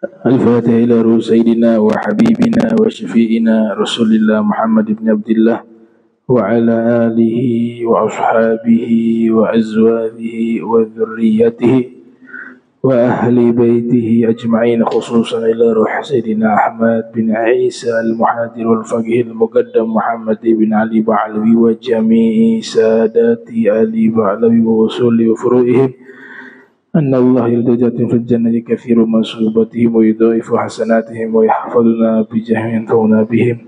الفاتح إلى روح سيدنا وحبيبنا وشفيئنا رسول الله محمد بن عبد الله وعلى آله وأصحابه وأزواجه وذريته وأهل بيته أجمعين، خصوصا إلى روح سيدنا أحمد بن عيسى المحاضر والفقيه المقدم محمد بن علي بعلوي وجميع سادات آل بعلوي ووصول وفروعهم أن الله يلتجأ في الجنة كثير منصوبتهم ويضاعف حسناتهم ويحفظنا بجاه ينفعنا بهم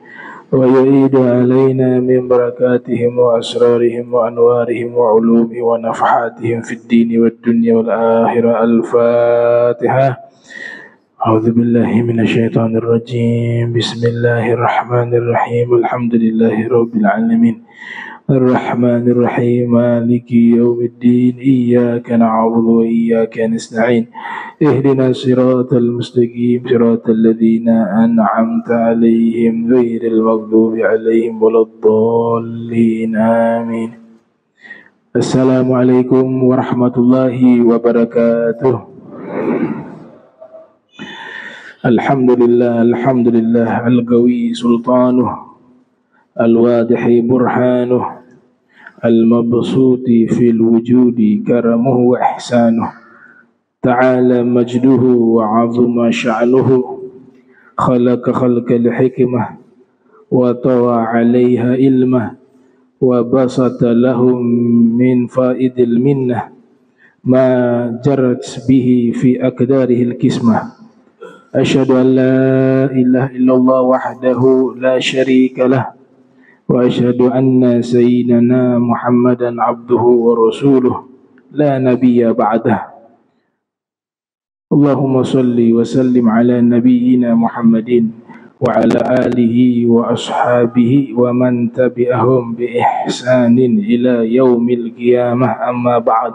ويعيد علينا من بركاتهم وأسرارهم وأنوارهم وعلومهم ونفحاتهم في الدين والدنيا والآخرة. الفاتحة. أعوذ بالله من الشيطان الرجيم. بسم الله الرحمن الرحيم. الحمد لله رب العالمين الرحمن الرحيم مالك يوم الدين إياك نعبد وإياك نستعين اهدنا الصراط المستقيم صراط الذين أنعمت عليهم غير المغضوب عليهم ولا الضالين آمين. السلام عليكم ورحمة الله وبركاته. الحمد لله القوي سلطانه الواضح برهانه المبسوط في الوجود كرمه وإحسانه تعالى مجده وعظم شأنه خلق الحكمة وطوى عليها علمه وبسط لهم من فائد المنة ما جرت به في أقداره الكسمة. أشهد أن لا إله إلا الله وحده لا شريك له وأشهد أن سيدنا محمدا عبده ورسوله لا نبي بعده. اللهم صل وسلم على نبينا محمد وعلى آله وأصحابه ومن تبعهم بإحسان إلى يوم القيامة. أما بعد،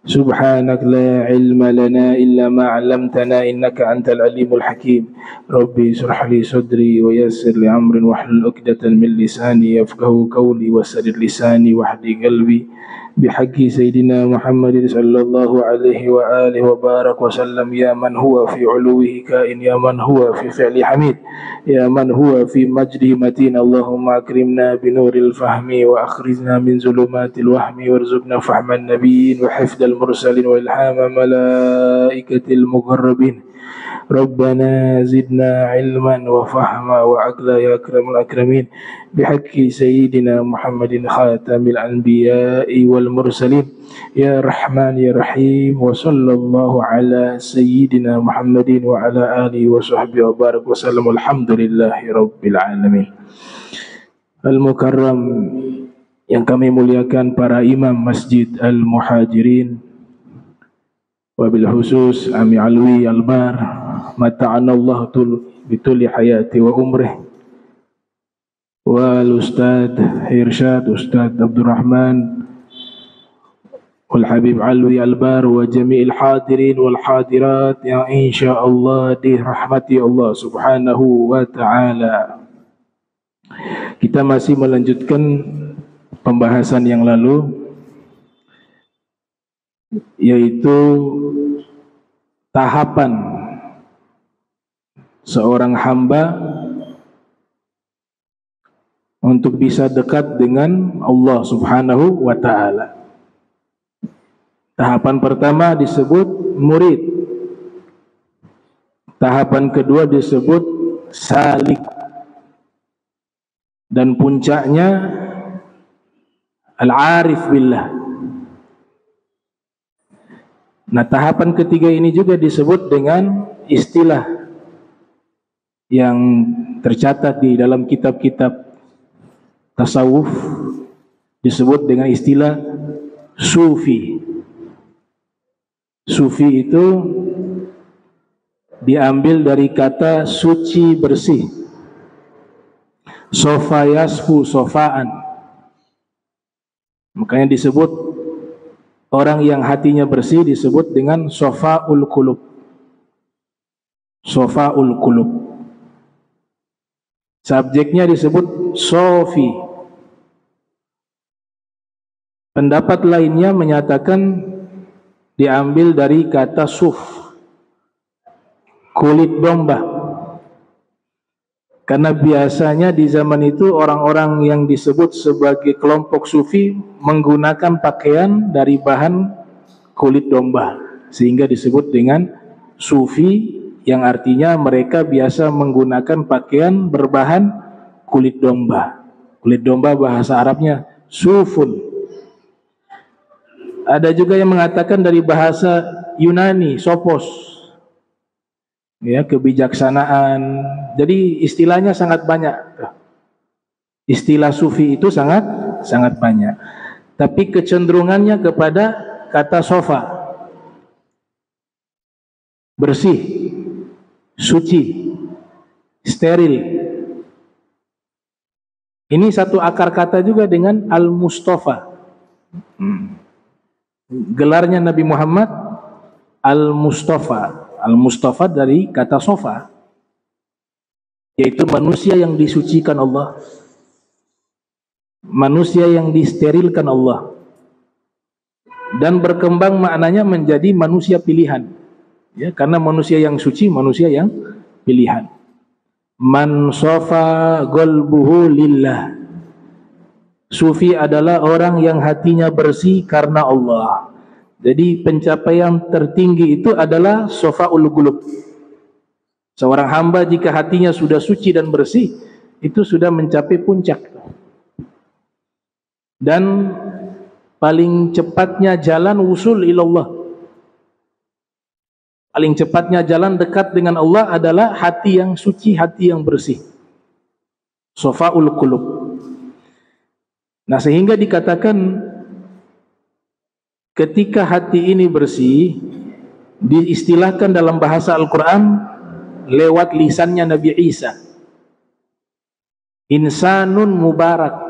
سبحانك لا علم لنا إلا ما علمتنا إنك أنت العليم الحكيم. ربي اشرح لي صدري ويسر لي أمري واحلل عقدة من لساني يفقهوا قولي وسدد لساني واهد قلبي بحق سيدنا محمد صلى الله عليه وآله وبارك وسلم. يا من هو في علوه كائن، يا من هو في فعل حميد، يا من هو في مجده متين. اللهم أكرمنا بنور الفهم وأخرجنا من ظلمات الوهم وارزقنا فهم النبيين وحفظ المرسلين وإلهام ملائكة المقربين. ربنا زدنا علما وفهما وعقلا يا أكرم الأكرمين بحق سيدنا محمد خاتم الأنبياء والمرسلين. يا رحمن يا رحيم. وصلى الله على سيدنا محمد وعلى آله وصحبه وبارك وسلم. الحمد لله رب العالمين. Al-Mukarram yang kami muliakan para imam Masjid Al-Muhajirin, wabil khusus Ami Alwi Albar, mata'anallahu bituli hayati wa umrih, wal Ustad Irsyad Ustad Abdurrahman wal Habib Alwi Albar wa jami'il hadirin wal hadirat yang insyaallah dirahmati Allah subhanahu wa ta'ala. Kita masih melanjutkan pembahasan yang lalu, yaitu tahapan seorang hamba untuk bisa dekat dengan Allah subhanahu wa ta'ala. Tahapan pertama disebut murid, tahapan kedua disebut salik, dan puncaknya al-arif billah. Nah, tahapan ketiga ini juga disebut dengan istilah yang tercatat di dalam kitab-kitab tasawuf, disebut dengan istilah sufi. Sufi itu diambil dari kata suci bersih. Sofa yasfu sofaan. Makanya disebut orang yang hatinya bersih disebut dengan sofaul qulub. Sofaul qulub. Subjeknya disebut sofi. Pendapat lainnya menyatakan diambil dari kata suf. kulit domba. Karena biasanya di zaman itu orang-orang yang disebut sebagai kelompok sufi menggunakan pakaian dari bahan kulit domba, sehingga disebut dengan sufi, yang artinya mereka biasa menggunakan pakaian berbahan kulit domba. Kulit domba bahasa Arabnya sufun. Ada juga yang mengatakan dari bahasa Yunani, sophos, ya, kebijaksanaan. Jadi istilahnya sangat banyak. Istilah sufi itu sangat banyak. Tapi kecenderungannya kepada kata sofa, bersih, suci, steril. Ini satu akar kata juga dengan Al-Mustafa. Gelarnya Nabi Muhammad Al-Mustafa. Al-Mustafa dari kata sofa, yaitu manusia yang disucikan Allah, manusia yang disterilkan Allah, dan berkembang maknanya menjadi manusia pilihan, ya, karena manusia yang suci, manusia yang pilihan. Man sofa qalbuhu lillah. Sufi adalah orang yang hatinya bersih karena Allah. Jadi pencapaian tertinggi itu adalah sofaul qulub. Seorang hamba jika hatinya sudah suci dan bersih, itu sudah mencapai puncak. Dan paling cepatnya jalan wusul ilallah, paling cepatnya jalan dekat dengan Allah adalah hati yang suci, hati yang bersih. Sofaul qulub. Nah, sehingga dikatakan ketika hati ini bersih, diistilahkan dalam bahasa Al-Quran lewat lisannya Nabi Isa, insanun mubarak,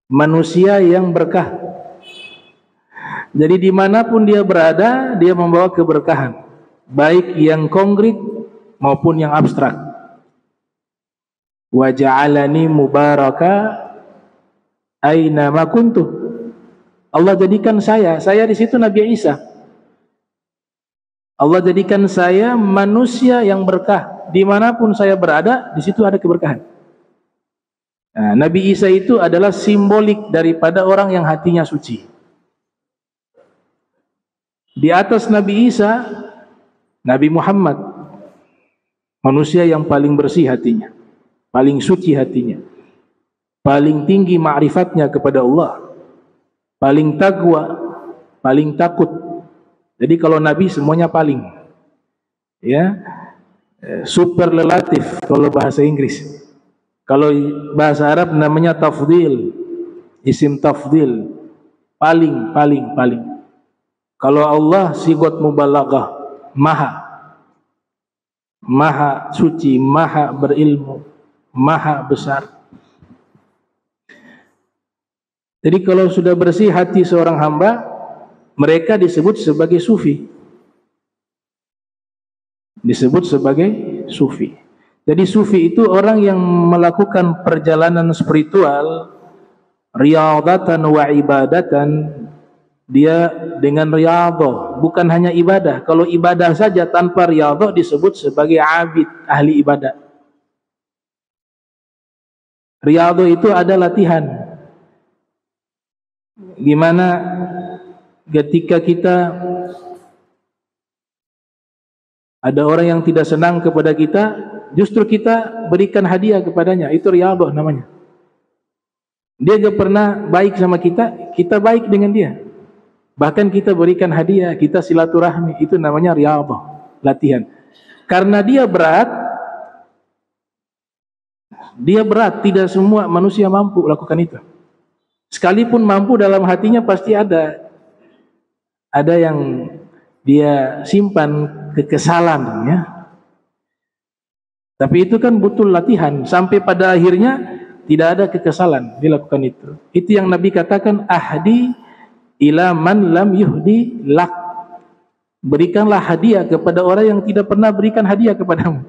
manusia yang berkah. Jadi dimanapun dia berada, dia membawa keberkahan, baik yang konkret maupun yang abstrak. Wa ja'alani mubaraka aina ma kuntu. Allah jadikan saya di situ Nabi Isa. Allah jadikan saya manusia yang berkah. Dimanapun saya berada, di situ ada keberkahan. Nah, Nabi Isa itu adalah simbolik daripada orang yang hatinya suci. Di atas Nabi Isa, Nabi Muhammad, manusia yang paling bersih hatinya, paling suci hatinya, paling tinggi ma'rifatnya kepada Allah, paling takwa, paling takut. Jadi kalau Nabi semuanya paling, ya, superlatif kalau bahasa Inggris. Kalau bahasa Arab namanya tafdil, isim tafdil, paling. Kalau Allah sigot mubalaghah, maha suci, maha berilmu, maha besar. Jadi kalau sudah bersih hati seorang hamba, mereka disebut sebagai sufi. Disebut sebagai sufi. Jadi sufi itu orang yang melakukan perjalanan spiritual, riyadatan wa ibadatan. Dia dengan riyadhah, bukan hanya ibadah. Kalau ibadah saja tanpa riyadhah disebut sebagai abid, ahli ibadah. Riyadhah itu ada latihan. Gimana ketika kita ada orang yang tidak senang kepada kita, justru kita berikan hadiah kepadanya, itu riyadhah namanya. Dia tidak pernah baik sama kita, kita baik dengan dia. Bahkan kita berikan hadiah, kita silaturahmi, itu namanya riyadhah, latihan. Karena dia berat, tidak semua manusia mampu lakukan itu. Sekalipun mampu, dalam hatinya pasti ada yang dia simpan kekesalan, ya. Tapi itu kan butuh latihan, sampai pada akhirnya tidak ada kekesalan dilakukan itu. Itu yang Nabi katakan, ahdi ila man lam yuhdi lak. Berikanlah hadiah kepada orang yang tidak pernah berikan hadiah kepadamu.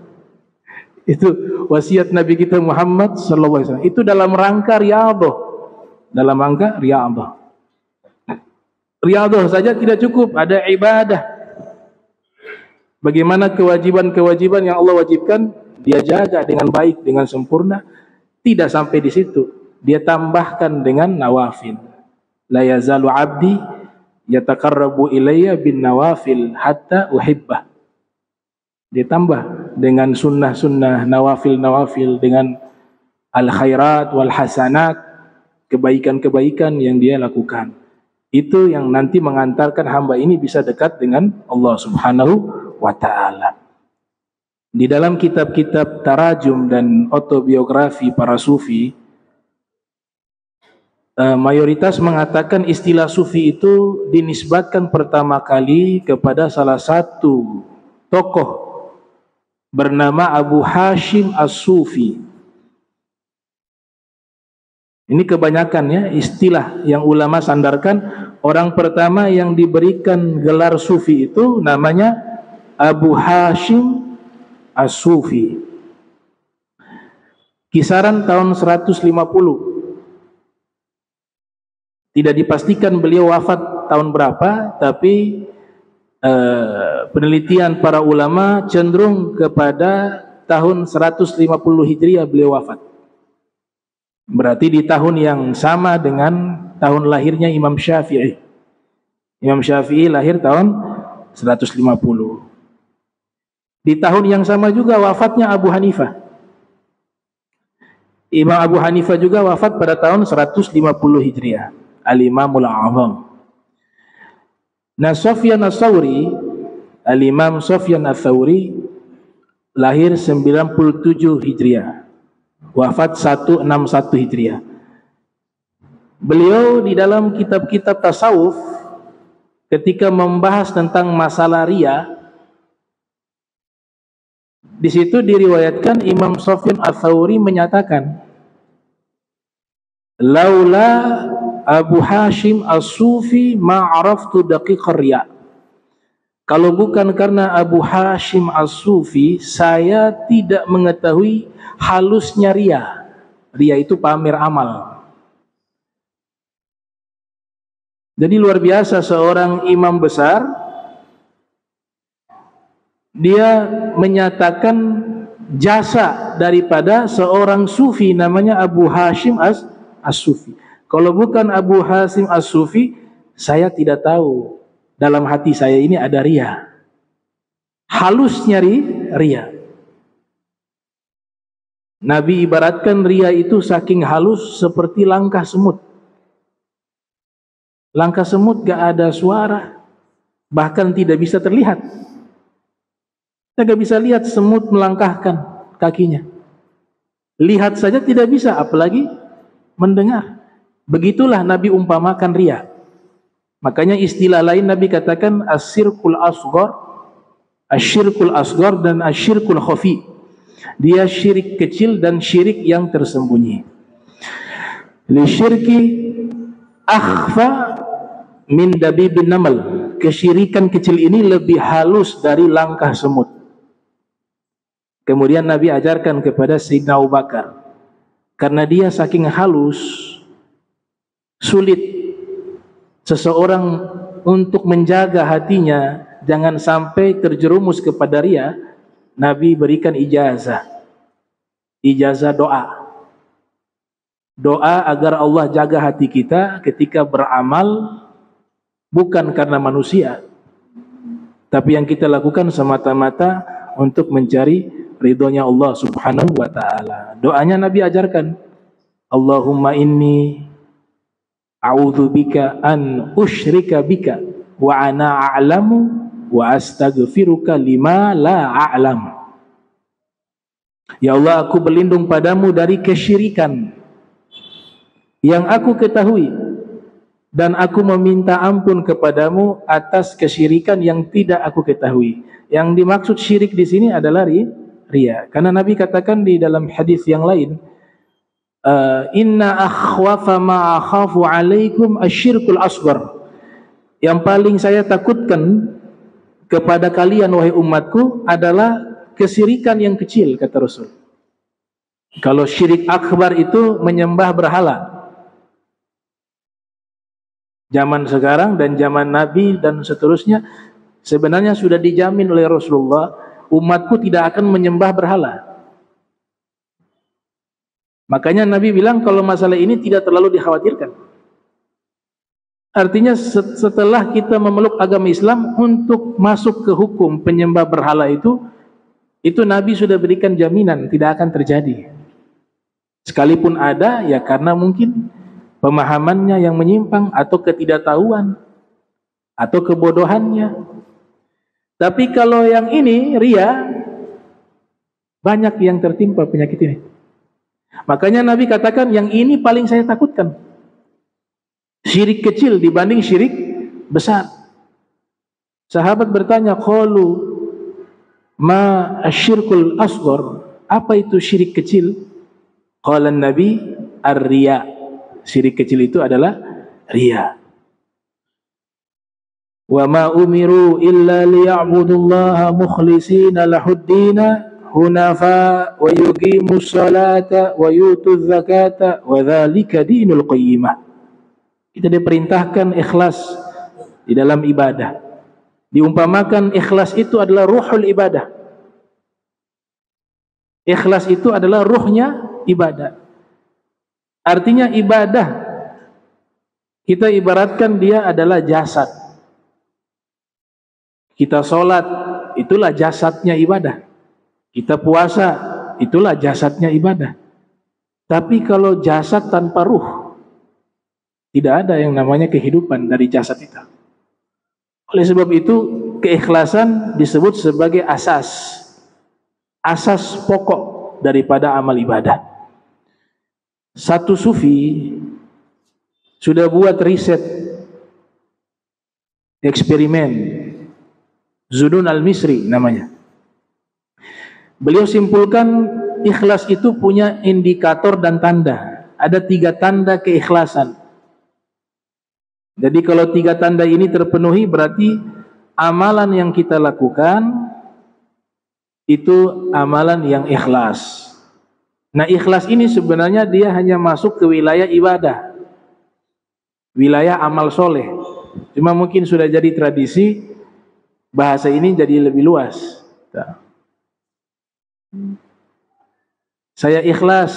Itu wasiat Nabi kita Muhammad sallallahu alaihi wasallam. Itu dalam rangka riyadhah. Dalam rangka riyadhah. Riyadhah saja tidak cukup, ada ibadah. Bagaimana kewajiban-kewajiban yang Allah wajibkan, dia jaga dengan baik, dengan sempurna. Tidak sampai di situ, dia tambahkan dengan nawafil. La yazalu abdi yataqarrabu ilayya bin nawafil hatta uhibbah. Dia tambah dengan sunnah-sunnah, nawafil-nawafil, dengan al-khairat wal hasanat, kebaikan-kebaikan yang dia lakukan. Itu yang nanti mengantarkan hamba ini bisa dekat dengan Allah Subhanahu wa ta'ala. Di dalam kitab-kitab tarajum dan autobiografi para sufi, mayoritas mengatakan istilah sufi itu dinisbatkan pertama kali kepada salah satu tokoh bernama Abu Hashim As-Sufi. Ini kebanyakan ya istilah yang ulama sandarkan. Orang pertama yang diberikan gelar sufi itu namanya Abu Hashim As-Sufi. Kisaran tahun 150. Tidak dipastikan beliau wafat tahun berapa, tapi penelitian para ulama cenderung kepada tahun 150 Hijriah beliau wafat. Berarti di tahun yang sama dengan tahun lahirnya Imam Syafi'i. Imam Syafi'i lahir tahun 150. Di tahun yang sama juga wafatnya Abu Hanifah. Imam Abu Hanifah juga wafat pada tahun 150 Hijriah. Al-Imamul A'zam. Nah, Sufyan Ats-Tsauri, Al-Imam Sufyan Ats-Tsauri lahir 97 Hijriah, wafat 161 Hijriah. Beliau di dalam kitab-kitab tasawuf ketika membahas tentang masalah riya, di situ diriwayatkan Imam Sufyan Ats-Tsauri menyatakan, laula Abu Hashim As-Sufi ma'araftu daqiqar riya. Kalau bukan karena Abu Hashim As-Sufi, saya tidak mengetahui halusnya riya. Riya itu pamer amal. Jadi luar biasa seorang imam besar, dia menyatakan jasa daripada seorang sufi namanya Abu Hashim As-Sufi. Kalau bukan Abu Hashim As-Sufi, saya tidak tahu dalam hati saya ini ada riya. Halusnya riya. Nabi ibaratkan riya itu saking halus seperti langkah semut. Langkah semut gak ada suara, bahkan tidak bisa terlihat. Kita gak bisa lihat semut melangkahkan kakinya. Lihat saja tidak bisa, apalagi mendengar. Begitulah Nabi umpamakan riya. Makanya istilah lain Nabi katakan asyirkul asghar dan asyirkul khafi. Dia syirik kecil dan syirik yang tersembunyi. Li syirki akhfa min dabibin namal. Kesyirikan kecil ini lebih halus dari langkah semut. Kemudian Nabi ajarkan kepada Sayyidina Abu Bakar, karena dia saking halus, sulit seseorang untuk menjaga hatinya jangan sampai terjerumus kepada riya. Nabi berikan ijazah doa agar Allah jaga hati kita ketika beramal, bukan karena manusia, tapi yang kita lakukan semata-mata untuk mencari ridhonya Allah Subhanahu wa ta'ala. Doanya Nabi ajarkan, Allahumma inni a'udzubika an usyrika bika wa ana a'lamu wa astaghfiruka lima la a'lam. Ya Allah, aku berlindung padamu dari kesyirikan yang aku ketahui, dan aku meminta ampun kepadamu atas kesyirikan yang tidak aku ketahui. Yang dimaksud syirik di sini adalah riya. Karena Nabi katakan di dalam hadis yang lain, inna akhwafa ma akhafu alaikum asyirkul asghar. Yang paling saya takutkan kepada kalian wahai umatku adalah kesyirikan yang kecil, kata Rasul. Kalau syirik akbar itu menyembah berhala. Zaman sekarang dan zaman Nabi dan seterusnya, Sebenarnya sudah dijamin oleh Rasulullah, umatku tidak akan menyembah berhala. Makanya Nabi bilang kalau masalah ini tidak terlalu dikhawatirkan. Artinya setelah kita memeluk agama Islam, untuk masuk ke hukum penyembah berhala itu Nabi sudah berikan jaminan tidak akan terjadi. Sekalipun ada, ya karena mungkin pemahamannya yang menyimpang, atau ketidaktahuan, atau kebodohannya. Tapi kalau yang ini, riya, banyak yang tertimpa penyakit ini. Makanya Nabi katakan, yang ini paling saya takutkan. Syirik kecil dibanding syirik besar. Sahabat bertanya, qalu ma asyirkul asghar, apa itu syirik kecil? Qala Nabi ar-riya, syirik kecil itu adalah riya. Wa ma umiru illa liya'budullaha mukhlishina lahuddina hunafa wa yuqimus salata wa yutuz zakata wa dzalika dinul qayyimah. Kita diperintahkan ikhlas di dalam ibadah. Diumpamakan ikhlas itu adalah ruhul ibadah. Ikhlas itu adalah ruhnya ibadah. Artinya ibadah kita ibaratkan dia adalah jasad. Kita sholat, itulah jasadnya ibadah. Kita puasa, itulah jasadnya ibadah. Tapi kalau jasad tanpa ruh, tidak ada yang namanya kehidupan dari jasad itu. Oleh sebab itu, keikhlasan disebut sebagai asas pokok daripada amal ibadah. Satu sufi sudah buat riset eksperimen, Zunun al-Misri namanya. Beliau simpulkan ikhlas itu punya indikator dan tanda. Ada 3 tanda keikhlasan. Jadi kalau 3 tanda ini terpenuhi, berarti amalan yang kita lakukan itu amalan yang ikhlas. Nah, ikhlas ini sebenarnya dia hanya masuk ke wilayah ibadah, wilayah amal soleh. Cuma mungkin sudah jadi tradisi, bahasa ini jadi lebih luas. Saya ikhlas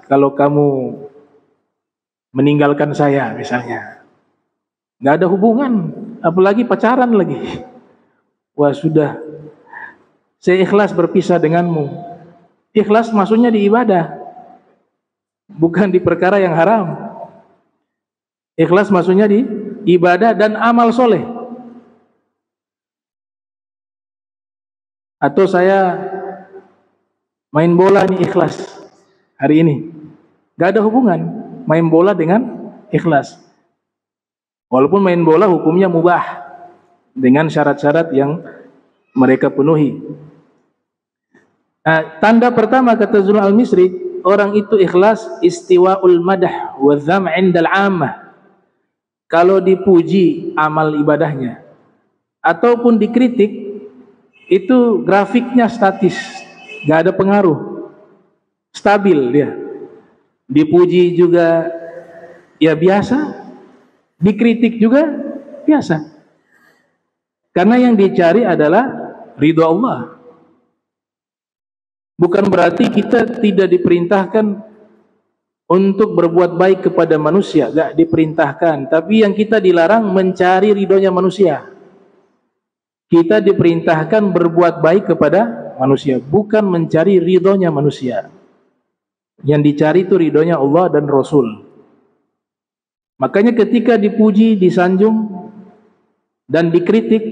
kalau kamu meninggalkan saya misalnya. Nggak ada hubungan, apalagi pacaran lagi. Wah sudah, saya ikhlas berpisah denganmu. Ikhlas maksudnya di ibadah, bukan di perkara yang haram. Ikhlas maksudnya di ibadah dan amal soleh. Atau saya main bola nih ikhlas hari ini. Gak ada hubungan main bola dengan ikhlas. Walaupun main bola hukumnya mubah dengan syarat-syarat yang mereka penuhi. Nah, tanda pertama kata Zunun al-Misri, orang itu ikhlas istiwa'ul madah wa dzam 'indal 'ammah. Kalau dipuji amal ibadahnya ataupun dikritik, itu grafiknya statis, gak ada pengaruh, stabil dia. Dipuji juga ya biasa, dikritik juga biasa. Karena yang dicari adalah ridho Allah. Bukan berarti kita tidak diperintahkan untuk berbuat baik kepada manusia, gak diperintahkan. Tapi yang kita dilarang mencari ridhonya manusia. Kita diperintahkan berbuat baik kepada manusia, bukan mencari ridhonya manusia. Yang dicari itu ridhonya Allah dan Rasul. Makanya ketika dipuji, disanjung, dan dikritik,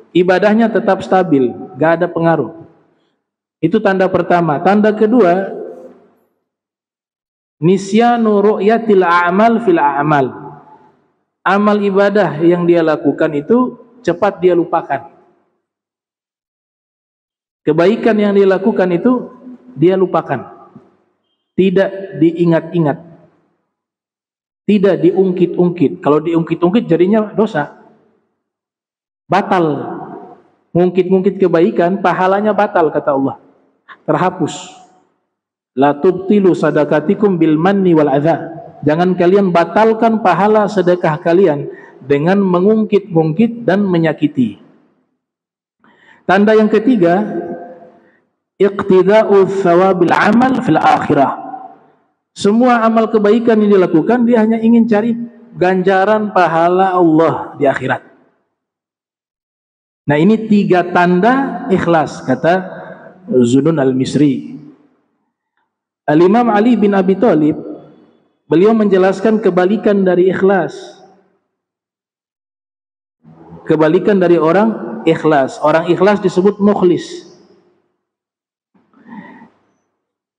ibadahnya tetap stabil, gak ada pengaruh. Itu tanda pertama. Tanda kedua, nisyanu ru'yatil a'mal fil a'mal. Amal ibadah yang dia lakukan itu cepat dia lupakan. Kebaikan yang dia lakukan itu dia lupakan. Tidak diingat-ingat. Tidak diungkit-ungkit. Kalau diungkit-ungkit jadinya dosa. Batal. Ngungkit-ngungkit kebaikan, pahalanya batal kata Allah. Terhapus. La tubtilu sadaqatikum bil manni wal adza. Jangan kalian batalkan pahala sedekah kalian dengan mengungkit-ungkit dan menyakiti. Tanda yang ketiga, iqtida'u thawabil amal fil akhirah. Semua amal kebaikan yang dilakukan dia hanya ingin cari ganjaran pahala Allah di akhirat. Nah, ini 3 tanda ikhlas kata Zunnun al-Misri. Al-Imam Ali bin Abi Thalib, beliau menjelaskan kebalikan dari ikhlas. Kebalikan dari orang ikhlas. Orang ikhlas disebut mukhlis.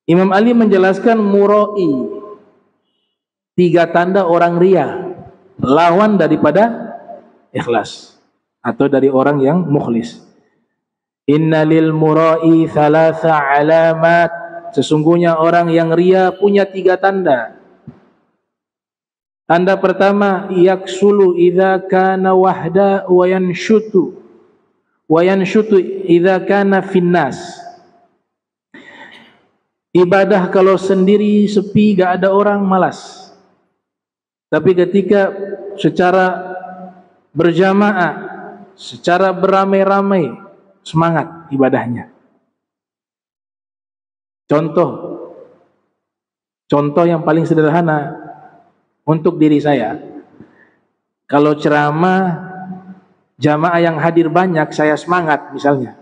Imam Ali menjelaskan murai, 3 tanda orang ria, lawan daripada ikhlas atau dari orang yang mukhlis. Innalil murai thalatha alamat. Sesungguhnya orang yang ria punya 3 tanda. Tanda pertama, yaksulu idza kana wahda wa yanshutu idza kana finnas. Ibadah kalau sendiri sepi gak ada orang malas. Tapi ketika secara berjamaah, secara beramai-ramai, semangat ibadahnya. Contoh yang paling sederhana untuk diri saya, kalau ceramah jamaah yang hadir banyak, saya semangat misalnya.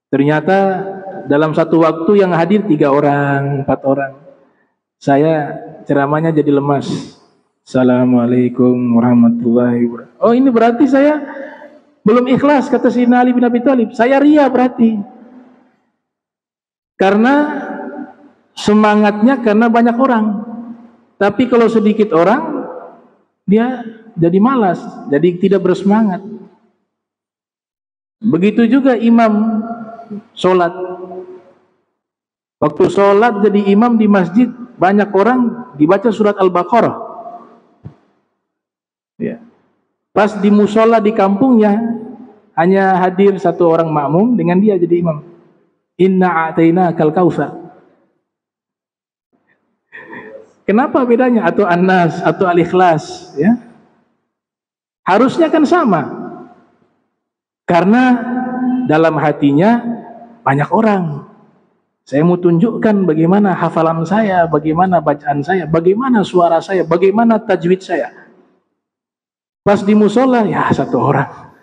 Ternyata dalam satu waktu yang hadir 3 orang, 4 orang, saya ceramahnya jadi lemas. Assalamualaikum warahmatullahi wabarakatuh. Oh, ini berarti saya belum ikhlas, kata Sayyidina Ali bin Abi Thalib. Saya ria berarti. Karena semangatnya karena banyak orang. Tapi kalau sedikit orang, dia jadi malas, jadi tidak bersemangat. Begitu juga imam sholat. Waktu sholat jadi imam di masjid, banyak orang, dibaca surat Al-Baqarah. Ya. Pas di musola di kampungnya, hanya hadir 1 orang makmum, dengan dia jadi imam. Inna a'tainakal kautsar. Kenapa bedanya? Atau An-Nas atau Al-Ikhlas, ya? Harusnya kan sama. Karena dalam hatinya banyak orang. Saya mau tunjukkan bagaimana hafalan saya, bagaimana bacaan saya, bagaimana suara saya, bagaimana tajwid saya. Pas di musola, ya 1 orang.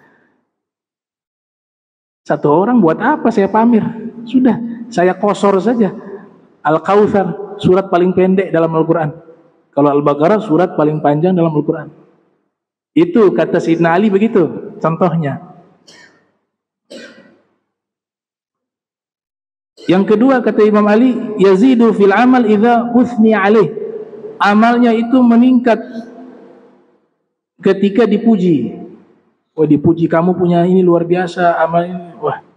1 orang buat apa saya pamer? Sudah, saya kosor saja. Al-Kautsar, surat paling pendek dalam Al-Quran. Kalau Al-Baqarah, surat paling panjang dalam Al-Quran. Itu kata Sayyidina Ali begitu, contohnya. Yang kedua kata Imam Ali, yazidu fil amal idza uthni alaih. Amalnya itu meningkat ketika dipuji. Wah, dipuji, kamu punya ini luar biasa, amal ini. Wah.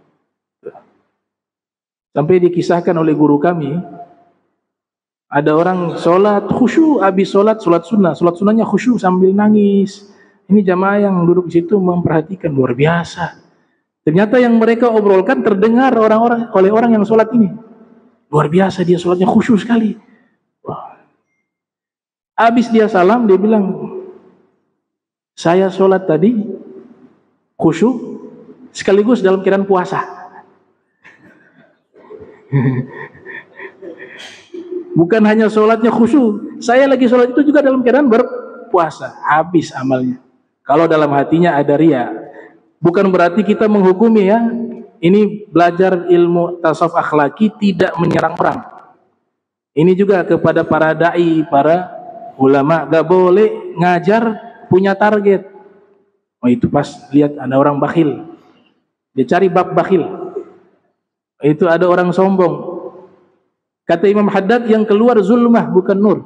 Sampai dikisahkan oleh guru kami, ada orang sholat khusyuk, habis sholat sunnah, sholat sunnahnya khusyuk sambil nangis. Ini jamaah yang duduk di situ memperhatikan, luar biasa. Ternyata yang mereka obrolkan terdengar oleh orang yang sholat ini. Luar biasa, dia sholatnya khusyuk sekali. Wah. Habis dia salam, dia bilang, saya sholat tadi khusyuk sekaligus dalam keadaan puasa. Bukan hanya sholatnya khusyuk, saya lagi sholat itu juga dalam keadaan berpuasa. Habis amalnya. Kalau dalam hatinya ada ria, bukan berarti kita menghukumi, ya. Ini belajar ilmu tasawuf akhlaki tidak menyerang orang. Ini juga kepada para dai, para ulama, gak boleh ngajar punya target. Oh, itu pas lihat ada orang bakhil, dia cari bab bakhil. Itu ada orang sombong. Kata Imam Haddad, yang keluar zulmah bukan nur,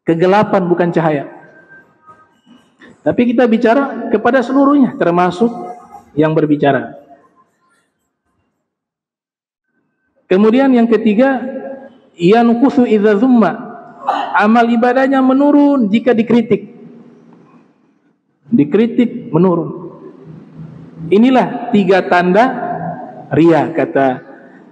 kegelapan bukan cahaya. Tapi kita bicara kepada seluruhnya, termasuk yang berbicara. Kemudian yang ketiga, yanqusu idza dzumma. Amal ibadahnya menurun jika dikritik. Dikritik menurun. Inilah 3 tanda ria, kata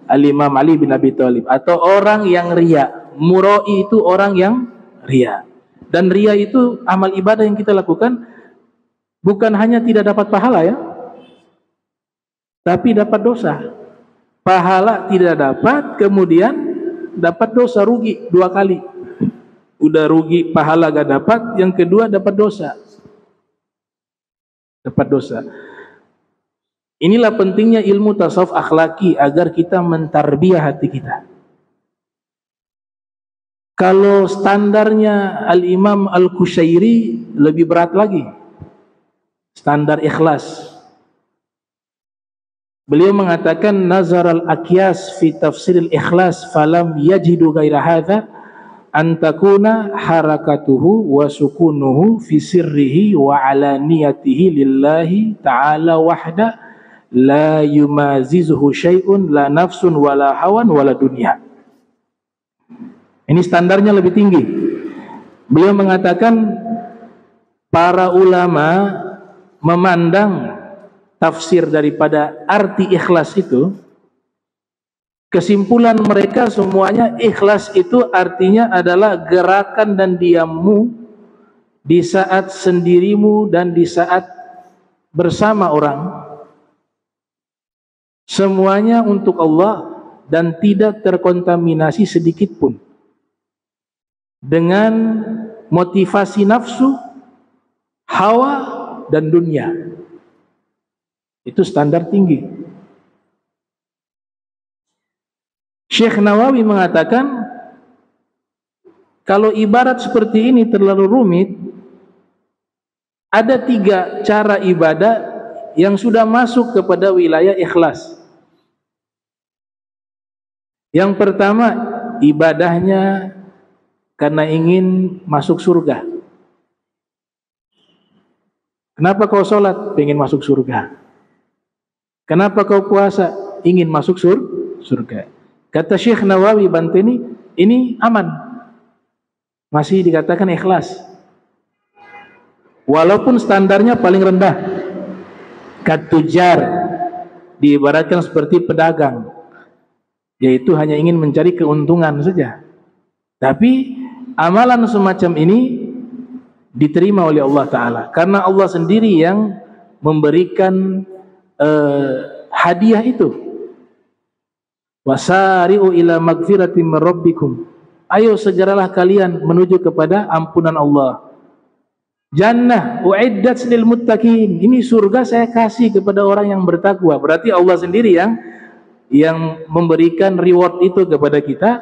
Al-Imam Ali bin Abi Thalib, atau orang yang ria. Murai itu orang yang ria. Dan ria itu amal ibadah yang kita lakukan bukan hanya tidak dapat pahala, ya, tapi dapat dosa. Pahala tidak dapat, kemudian dapat dosa, rugi 2 kali. Udah rugi, pahala gak dapat, yang kedua dapat dosa. Dapat dosa. Inilah pentingnya ilmu tasawuf akhlaki agar kita mentarbiyah hati kita. Kalau standarnya Al-Imam Al-Qushairi lebih berat lagi. Standar ikhlas. Beliau mengatakan nazar al-aqyas fi tafsir al-ikhlas falam yajidu ghaira hadza an takuna harakatuhu wa sukunuhu fi sirrihi wa alaniyatihi lillahi ta'ala wahda la yumazizuhu syai'un la nafsun wala hawan wala dunya. Ini standarnya lebih tinggi. Beliau mengatakan para ulama memandang tafsir daripada arti ikhlas itu, kesimpulan mereka semuanya ikhlas itu artinya adalah gerakan dan diammu di saat sendirimu dan di saat bersama orang, semuanya untuk Allah dan tidak terkontaminasi sedikit pun dengan motivasi nafsu, hawa dan dunia. Itu standar tinggi. Syekh Nawawi mengatakan kalau ibarat seperti ini terlalu rumit, ada 3 cara ibadah yang sudah masuk kepada wilayah ikhlas. Yang pertama, ibadahnya karena ingin masuk surga. Kenapa kau sholat? Pengen masuk surga. Kenapa kau puasa? Ingin masuk surga. Kata Syekh Nawawi Bantini, ini aman, masih dikatakan ikhlas, walaupun standarnya paling rendah. Katujar diibaratkan seperti pedagang, yaitu hanya ingin mencari keuntungan saja. Tapi amalan semacam ini diterima oleh Allah Ta'ala, karena Allah sendiri yang memberikan hadiah itu. Wasari'u ila magfiratin min rabbikum, ayo segeralah kalian menuju kepada ampunan Allah. Jannah uiddat lil muttaqin, ini surga saya kasih kepada orang yang bertakwa. Berarti Allah sendiri yang memberikan reward itu kepada kita.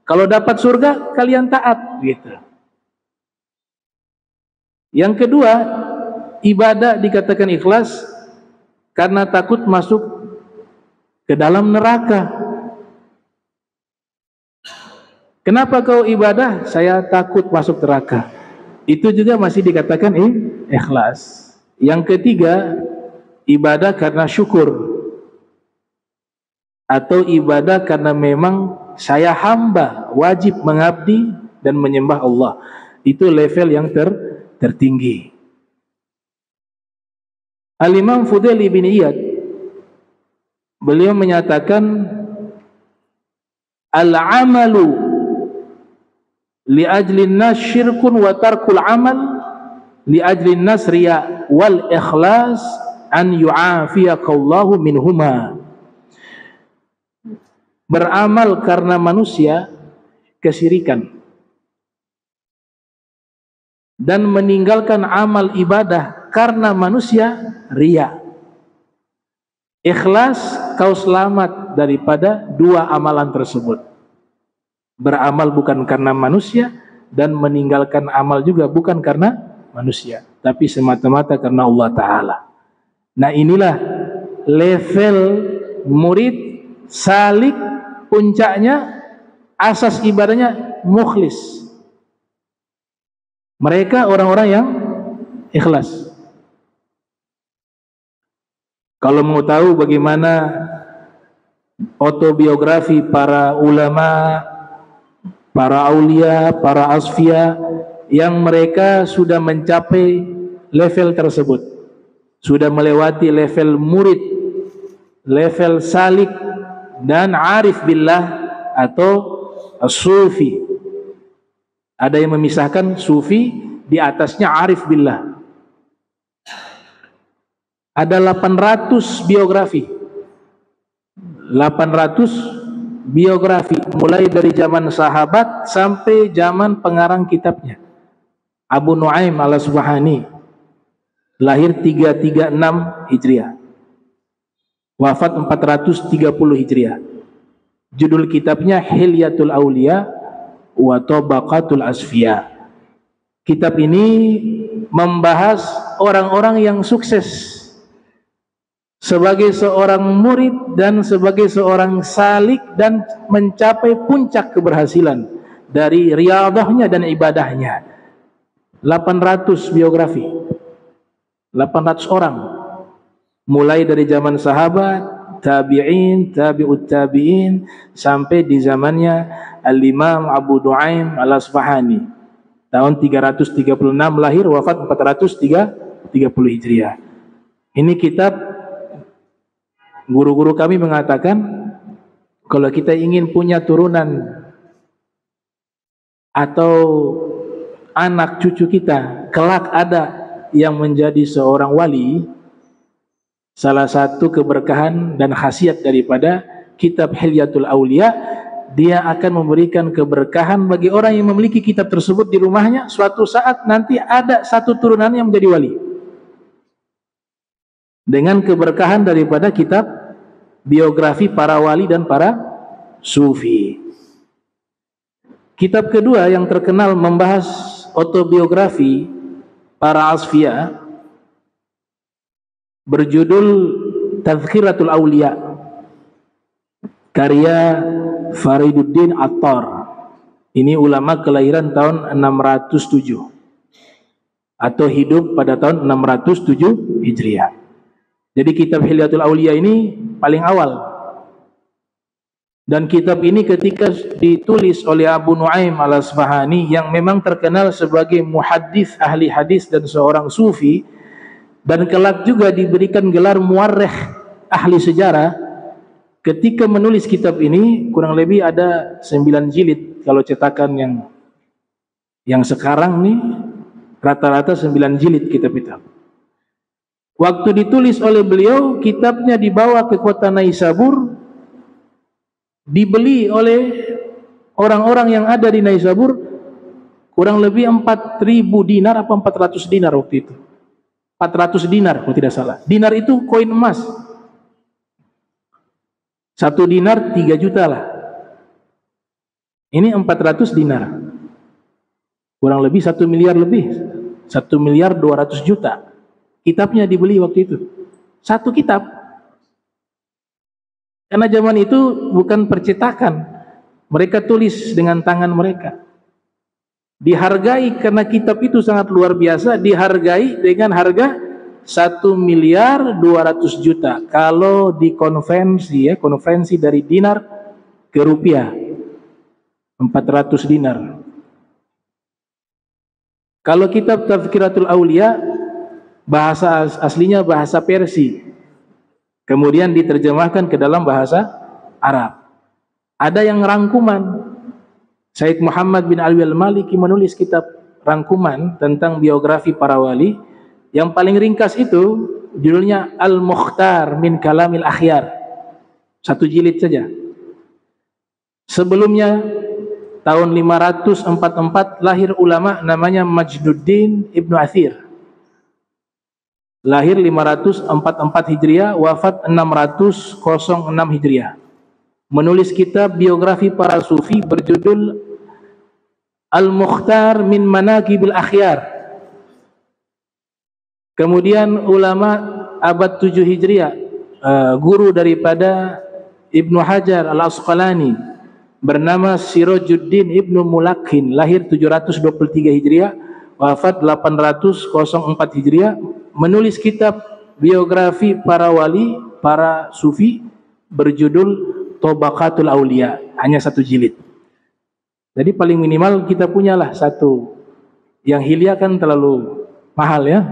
Kalau dapat surga kalian taat gitu. Yang kedua, ibadah dikatakan ikhlas karena takut masuk ke dalam neraka. Kenapa kau ibadah? Saya takut masuk neraka. Itu juga masih dikatakan ikhlas. Yang ketiga, ibadah karena syukur, atau ibadah karena memang saya hamba wajib mengabdi dan menyembah Allah. Itu level yang tertinggi. Al-Imam Fudail bin Iyad, beliau menyatakan al-amalu li ajlin nas syirkun wa tarkul amal li ajlin nas riya wal ikhlas an yu'afiyakallahu minhuma. Beramal karena manusia kesyirikan, dan meninggalkan amal ibadah karena manusia riya. Ikhlas, kau selamat daripada 2 amalan tersebut. Beramal bukan karena manusia, dan meninggalkan amal juga bukan karena manusia, tapi semata-mata karena Allah Ta'ala. Nah, inilah level murid salik, puncaknya, asas ibadahnya mukhlis. Mereka orang-orang yang ikhlas. Kalau mau tahu bagaimana autobiografi para ulama, para aulia, para asfiya yang mereka sudah mencapai level tersebut, sudah melewati level murid, level salik dan arif billah atau sufi. Ada yang memisahkan sufi, di atasnya arif billah. Ada 800 biografi 800 biografi mulai dari zaman sahabat sampai zaman pengarang kitabnya, Abu Nuaim al-Asbahani, lahir 336 Hijriah, wafat 430 Hijriah. Judul kitabnya Hilyatul Aulia wa Tabaqatul Asfiya. Kitab ini membahas orang-orang yang sukses sebagai seorang murid dan sebagai seorang salik dan mencapai puncak keberhasilan dari riyadhahnya dan ibadahnya. 800 biografi, 800 orang, mulai dari zaman sahabat, tabi'in, tabi'ut tabi'in, sampai di zamannya Al-Imam Abu Nuaim al-Asbahani, tahun 336 lahir, wafat 430 Hijriah. Ini kitab, guru-guru kami mengatakan kalau kita ingin punya turunan atau anak cucu kita kelak ada yang menjadi seorang wali, salah satu keberkahan dan khasiat daripada kitab Hilyatul Aulia, dia akan memberikan keberkahan bagi orang yang memiliki kitab tersebut di rumahnya. Suatu saat nanti ada satu turunan yang menjadi wali dengan keberkahan daripada kitab biografi para wali dan para sufi. Kitab kedua yang terkenal membahas autobiografi para asfiya berjudul Tazkiratul Aulia, karya Fariduddin Attar. Ini ulama kelahiran tahun 607 atau hidup pada tahun 607 Hijriah. Jadi kitab Hilyatul Aulia ini paling awal. Dan kitab ini ketika ditulis oleh Abu Nuaim al-Asbahani yang memang terkenal sebagai muhaddits, ahli hadis dan seorang sufi, dan kelak juga diberikan gelar muarrikh, ahli sejarah. Ketika menulis kitab ini kurang lebih ada 9 jilid. Kalau cetakan yang sekarang nih rata-rata 9 jilid kitab itu. Waktu ditulis oleh beliau, kitabnya dibawa ke kota Naisabur, dibeli oleh orang-orang yang ada di Naisabur kurang lebih 4.000 dinar apa 400 dinar waktu itu. 400 dinar kalau tidak salah. Dinar itu koin emas. 1 dinar 3 juta lah. Ini 400 dinar. Kurang lebih 1 miliar lebih. 1 miliar 200 juta. Kitabnya dibeli waktu itu. Satu kitab. Karena zaman itu bukan percetakan. Mereka tulis dengan tangan mereka. Dihargai karena kitab itu sangat luar biasa, dihargai dengan harga 1 miliar 200 juta. Kalau dikonversi, konversi dari dinar ke rupiah, 400 dinar. Kalau kitab Tazkiratul Aulia, bahasa aslinya bahasa Persia, kemudian diterjemahkan ke dalam bahasa Arab. Ada yang rangkuman. Syekh Muhammad bin Alwi al-Maliki menulis kitab rangkuman tentang biografi para wali. Yang paling ringkas itu judulnya Al-Mukhtar min Kalamil Akhyar. 1 jilid saja. Sebelumnya tahun 544 lahir ulama namanya Majduddin Ibnu Athir. Lahir 544 Hijriah, wafat 606 Hijriah. Menulis kitab biografi para sufi berjudul Al-Mukhtar min Manaqibil Akhyar. Kemudian ulama abad 7 Hijriah, guru daripada Ibnu Hajar al-Asqalani, bernama Sirajuddin Ibnu Mulakhin, lahir 723 Hijriah, wafat 804 Hijriah, menulis kitab biografi para wali, para sufi berjudul Tabaqatul Aulia, hanya 1 jilid. Jadi paling minimal kita punyalah 1. Yang hilya kan terlalu mahal ya.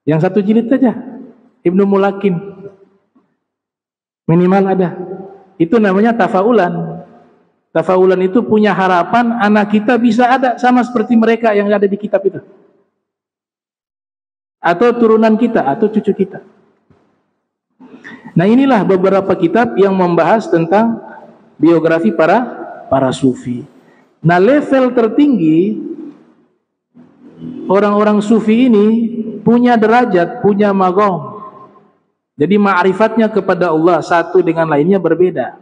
Yang 1 jilid saja, Ibnu Mulakhin, minimal ada. Itu namanya tafaulan. Tafaulan itu punya harapan anak kita bisa ada sama seperti mereka yang ada di kitab itu, atau turunan kita atau cucu kita. Nah, inilah beberapa kitab yang membahas tentang biografi para sufi. Nah, level tertinggi orang-orang sufi ini punya derajat, punya maqam. Jadi ma'rifatnya kepada Allah satu dengan lainnya berbeda.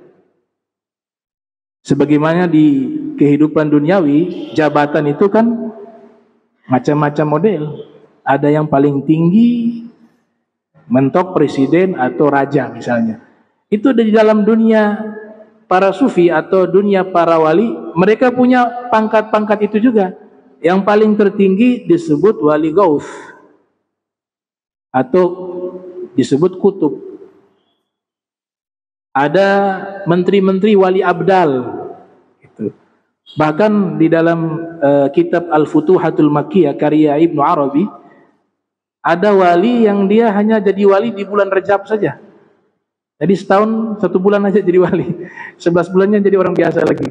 Sebagaimana di kehidupan duniawi, jabatan itu kan macam-macam model. Ada yang paling tinggi, mentok presiden atau raja misalnya. Itu di dalam dunia para sufi atau dunia para wali, mereka punya pangkat-pangkat itu juga. Yang paling tertinggi disebut wali gaus atau disebut kutub. Ada menteri-menteri wali abdal gitu. Bahkan di dalam kitab Al-Futuhatul Makkiyah karya Ibnu Arabi, ada wali yang dia hanya jadi wali di bulan Rajab saja. Jadi setahun 1 bulan aja jadi wali, 11 bulannya jadi orang biasa lagi.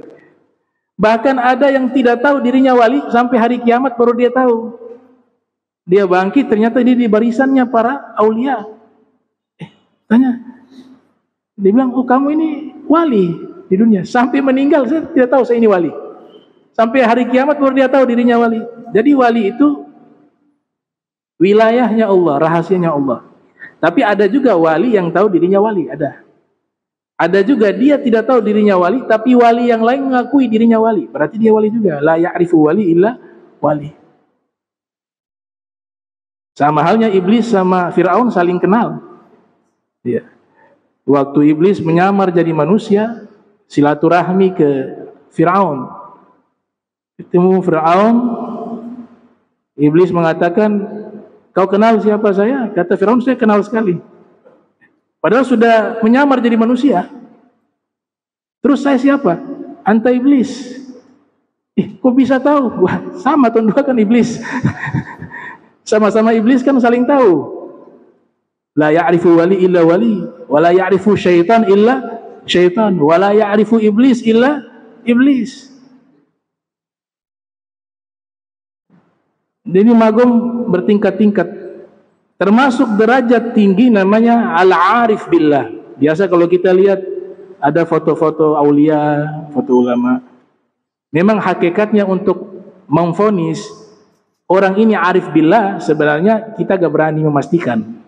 Bahkan ada yang tidak tahu dirinya wali sampai hari kiamat baru dia tahu. Dia bangkit ternyata dia di barisannya para aulia. Tanya, dia bilang, oh kamu ini wali di dunia. Sampai meninggal saya tidak tahu saya ini wali. Sampai hari kiamat baru dia tahu dirinya wali. Jadi wali itu wilayahnya Allah, rahasianya Allah. Tapi ada juga wali yang tahu dirinya wali, ada. Ada juga dia tidak tahu dirinya wali, tapi wali yang lain mengakui dirinya wali. Berarti dia wali juga. La ya'rifu wali illa wali. Sama halnya iblis sama Fir'aun saling kenal. Ya. Waktu iblis menyamar jadi manusia, silaturahmi ke Fir'aun. Ketemu Fir'aun, iblis mengatakan, kau kenal siapa saya? Kata Fir'aun, saya kenal sekali. Padahal sudah menyamar jadi manusia. Terus saya siapa? Anta iblis. Kok bisa tahu? Wah, sama tahun 2 kan iblis. Sama-sama iblis kan saling tahu. La ya'rifu wali illa wali, wa la ya'rifu syaitan illa syaitan, wa la ya'rifu iblis illa iblis. Jadi magum bertingkat-tingkat. Termasuk derajat tinggi namanya al-arif billah. Biasa kalau kita lihat ada foto-foto aulia, foto ulama. Memang hakikatnya untuk memvonis orang ini arif billah, sebenarnya kita gak berani memastikan.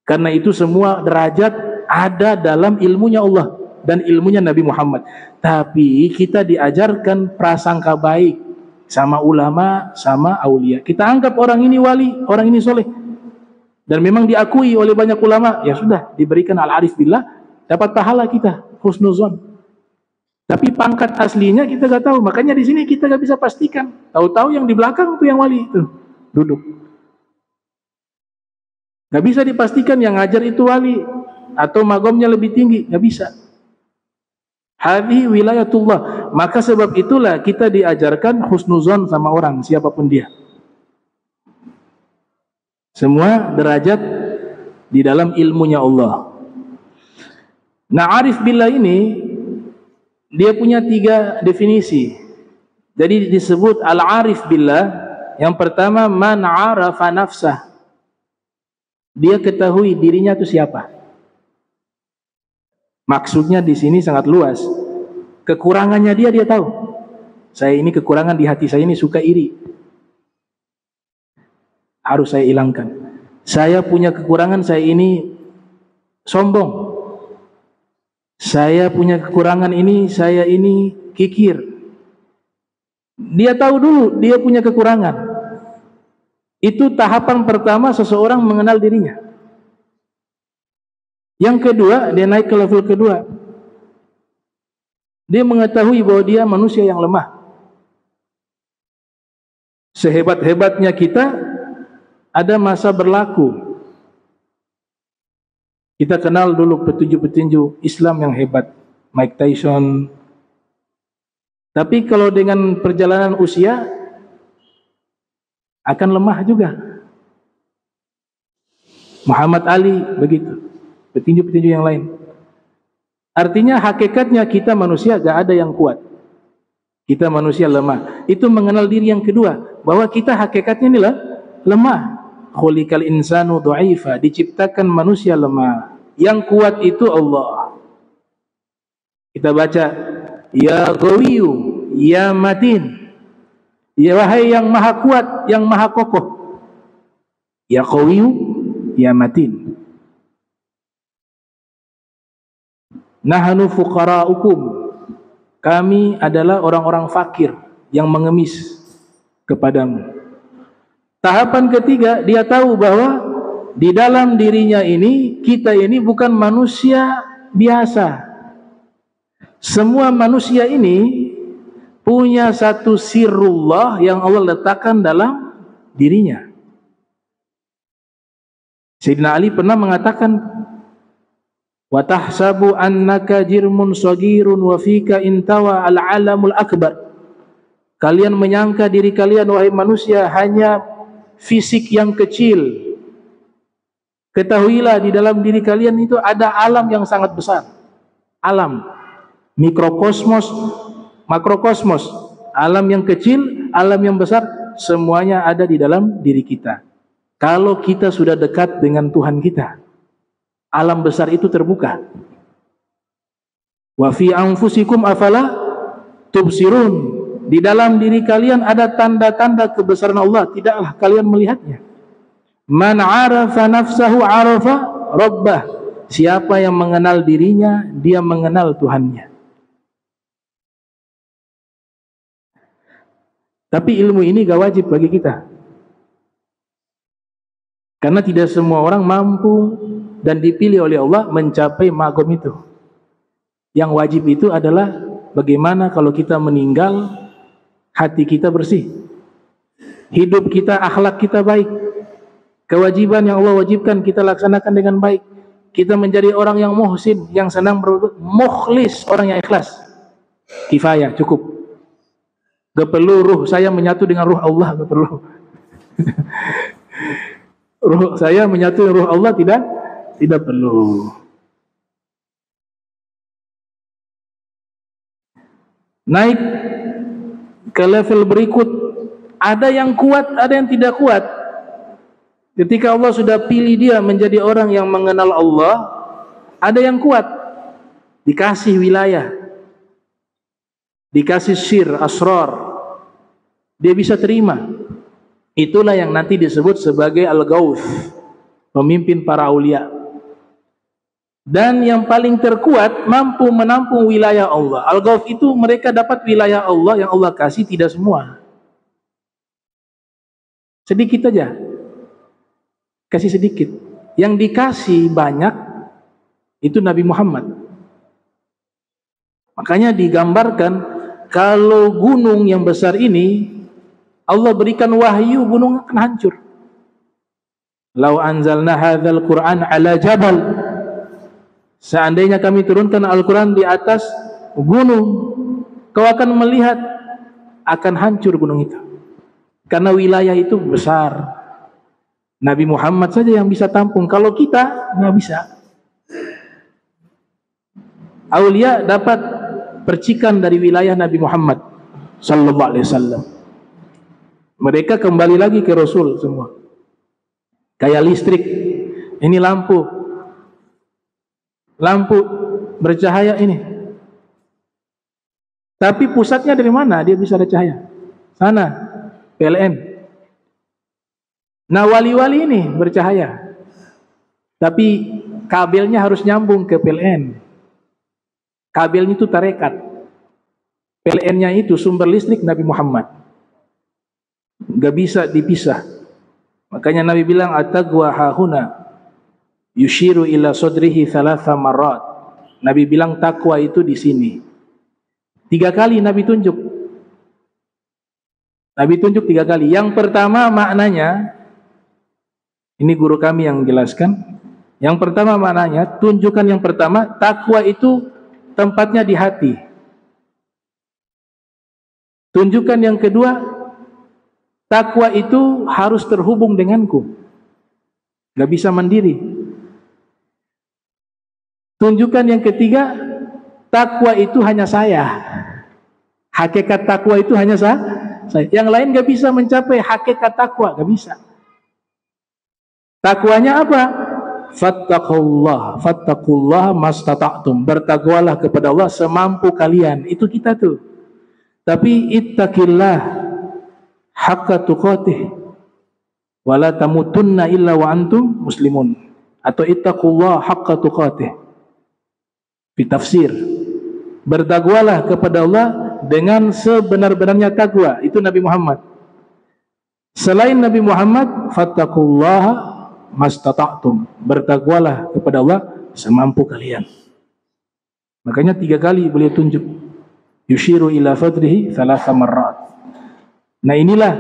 Karena itu semua derajat ada dalam ilmunya Allah dan ilmunya Nabi Muhammad. Tapi kita diajarkan prasangka baik sama ulama, sama aulia. Kita anggap orang ini wali, orang ini soleh. Dan memang diakui oleh banyak ulama, ya sudah, diberikan al-arif billah, dapat pahala kita, husnuzon. Tapi pangkat aslinya kita gak tahu. Makanya di sini kita gak bisa pastikan. Tahu-tahu yang di belakang itu yang wali itu duduk. Gak bisa dipastikan yang ngajar itu wali atau magomnya lebih tinggi, gak bisa. Hadhi wilayatullah. Maka sebab itulah kita diajarkan husnuzon sama orang, siapapun dia. Semua derajat di dalam ilmunya Allah. Nah, arif billah ini dia punya 3 definisi. Jadi disebut al-arif billah. Yang pertama, man arafa nafsah. Dia ketahui dirinya itu siapa. Maksudnya di sini sangat luas. Kekurangannya dia tahu. Saya ini kekurangan di hati saya ini, suka iri. Harus saya hilangkan. Saya punya kekurangan, saya ini sombong. Saya punya kekurangan ini, saya ini kikir. Dia tahu dulu dia punya kekurangan. Itu tahapan pertama seseorang mengenal dirinya. Yang kedua, dia naik ke level kedua. Dia mengetahui bahwa dia manusia yang lemah. Sehebat-hebatnya kita, ada masa berlaku. Kita kenal dulu petinju-petinju Islam yang hebat, Mike Tyson. Tapi kalau dengan perjalanan usia akan lemah juga. Muhammad Ali begitu, petinju-petinju yang lain. Artinya hakikatnya kita manusia gak ada yang kuat. Kita manusia lemah. Itu mengenal diri yang kedua, bahwa kita hakikatnya ini lemah. Khuliqal insanu dha'ifa, diciptakan manusia lemah. Yang kuat itu Allah. Kita baca, ya Qawiyu, ya Matin. Ya wahai yang maha kuat, yang maha kokoh. Ya Qawiyu, ya Matin. Nahnu fuqara'ukum. Kami adalah orang-orang fakir yang mengemis kepadamu. Tahapan ketiga, dia tahu bahwa di dalam dirinya ini, kita ini bukan manusia biasa. Semua manusia ini punya satu sirrullah yang Allah letakkan dalam dirinya. Sayyidina Ali pernah mengatakan, wa tahsabu annaka jirmun sagirun wa fika intawa al-alamul akbar. Kalian menyangka diri kalian wahai manusia hanya fisik yang kecil. Ketahuilah di dalam diri kalian itu ada alam yang sangat besar. Alam mikrokosmos, makrokosmos, alam yang kecil, alam yang besar, semuanya ada di dalam diri kita. Kalau kita sudah dekat dengan Tuhan kita, alam besar itu terbuka. Wa fi anfusikum afala tubsirun. Di dalam diri kalian ada tanda-tanda kebesaran Allah, tidaklah kalian melihatnya. Man arafa nafsahu arafa rabbah. Siapa yang mengenal dirinya, dia mengenal Tuhannya. Tapi ilmu ini gak wajib bagi kita. Karena tidak semua orang mampu dan dipilih oleh Allah mencapai magom itu. Yang wajib itu adalah bagaimana kalau kita meninggal, hati kita bersih, hidup kita, akhlak kita baik, kewajiban yang Allah wajibkan kita laksanakan dengan baik, kita menjadi orang yang muhsin, yang senang berbuat, mukhlis, orang yang ikhlas. Kifayah, cukup. Gak perlu ruh saya menyatu dengan ruh Allah, gak perlu. Ruh saya menyatu dengan ruh Allah, tidak perlu. Naik ke level berikut, ada yang kuat, ada yang tidak kuat. Ketika Allah sudah pilih dia menjadi orang yang mengenal Allah, ada yang kuat, dikasih wilayah, dikasih sir, asrar, dia bisa terima. Itulah yang nanti disebut sebagai Al-Ghawth, pemimpin para aulia. Dan yang paling terkuat mampu menampung wilayah Allah. Al-Ghawth itu mereka dapat wilayah Allah yang Allah kasih, tidak semua. Sedikit aja. Kasih sedikit. Yang dikasih banyak itu Nabi Muhammad. Makanya digambarkan kalau gunung yang besar ini Allah berikan wahyu, gunung akan hancur. Lau anzalna hadzal Qur'an ala jabal. Seandainya kami turunkan Al-Quran di atas gunung, kau akan melihat akan hancur gunung itu. Karena wilayah itu besar. Nabi Muhammad saja yang bisa tampung. Kalau kita nggak bisa. Aulia dapat percikan dari wilayah Nabi Muhammad sallallahu alaihi wasallam. Mereka kembali lagi ke Rasul semua. Kayak listrik. Ini lampu bercahaya ini. Tapi pusatnya dari mana dia bisa ada cahaya? Sana, PLN. Nah, wali-wali ini bercahaya. Tapi kabelnya harus nyambung ke PLN. Kabelnya itu tarekat. PLN-nya itu sumber listrik Nabi Muhammad. Gak bisa dipisah. Makanya Nabi bilang, at-taqwa hahuna. Yushiru ila sodrihi thalatha marrat. Nabi bilang takwa itu di sini. 3 kali Nabi tunjuk. Nabi tunjuk 3 kali. Yang pertama maknanya, ini guru kami yang jelaskan. Yang pertama maknanya, tunjukkan yang pertama, takwa itu tempatnya di hati. Tunjukkan yang kedua, takwa itu harus terhubung denganku. Gak bisa mandiri. Tunjukkan yang ketiga, takwa itu hanya saya. Hakikat takwa itu hanya saya. Yang lain gak bisa mencapai hakikat takwa, gak bisa. Takwanya apa? fattaqullah mastata'tum, bertakwalah kepada Allah semampu kalian. Itu kita tuh. Tapi ittaqillah haqqa tuqatih wala tamutunna illa wa antum muslimun, atau ittaqullah haqqa tuqatih. Di tafsir, bertakwalah kepada Allah dengan sebenar-benarnya takwa. Itu Nabi Muhammad. Selain Nabi Muhammad, fattaqullaha mastata'tum, bertakwalah kepada Allah semampu kalian. Makanya 3 kali beliau tunjuk, yushiru ila fadrihi 3 marrat. Nah, inilah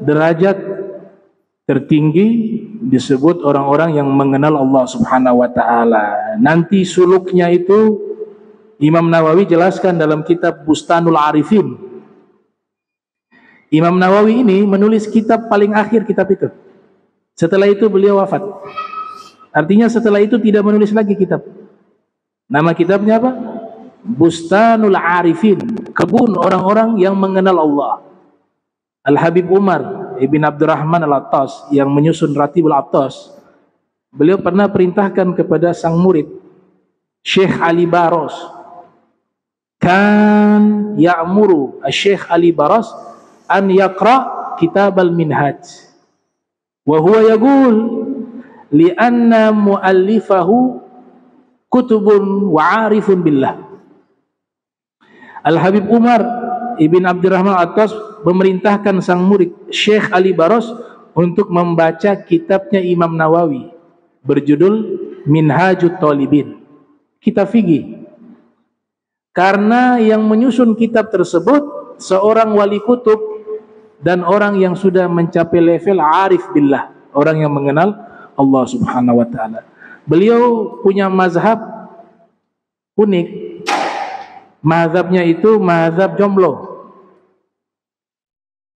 derajat tertinggi disebut orang-orang yang mengenal Allah Subhanahu wa taala. Nanti suluknya itu Imam Nawawi jelaskan dalam kitab Bustanul Arifin. Imam Nawawi ini menulis kitab paling akhir kitab itu. Setelah itu beliau wafat. Artinya setelah itu tidak menulis lagi kitab. Nama kitabnya apa? Bustanul Arifin, kebun orang-orang yang mengenal Allah. Al-Habib Umar Ibn Abdurrahman Al-Attas yang menyusun Ratibul Attas, beliau pernah perintahkan kepada sang murid Syekh Ali Baros, kan ya'muru Syekh Ali Baros an yaqra kitab al-Minhaj wa huwa yaqul li anna muallifahu kutubun wa arifun billah. Al-Habib Umar Ibn Abdurrahman Al-Attas memerintahkan sang murid Syekh Ali Baros untuk membaca kitabnya Imam Nawawi berjudul Minhajut Talibin, kitab fikih. Karena yang menyusun kitab tersebut seorang wali kutub dan orang yang sudah mencapai level arif billah, orang yang mengenal Allah Subhanahu wa taala. Beliau punya mazhab unik. Mazhabnya itu mazhab jomblo.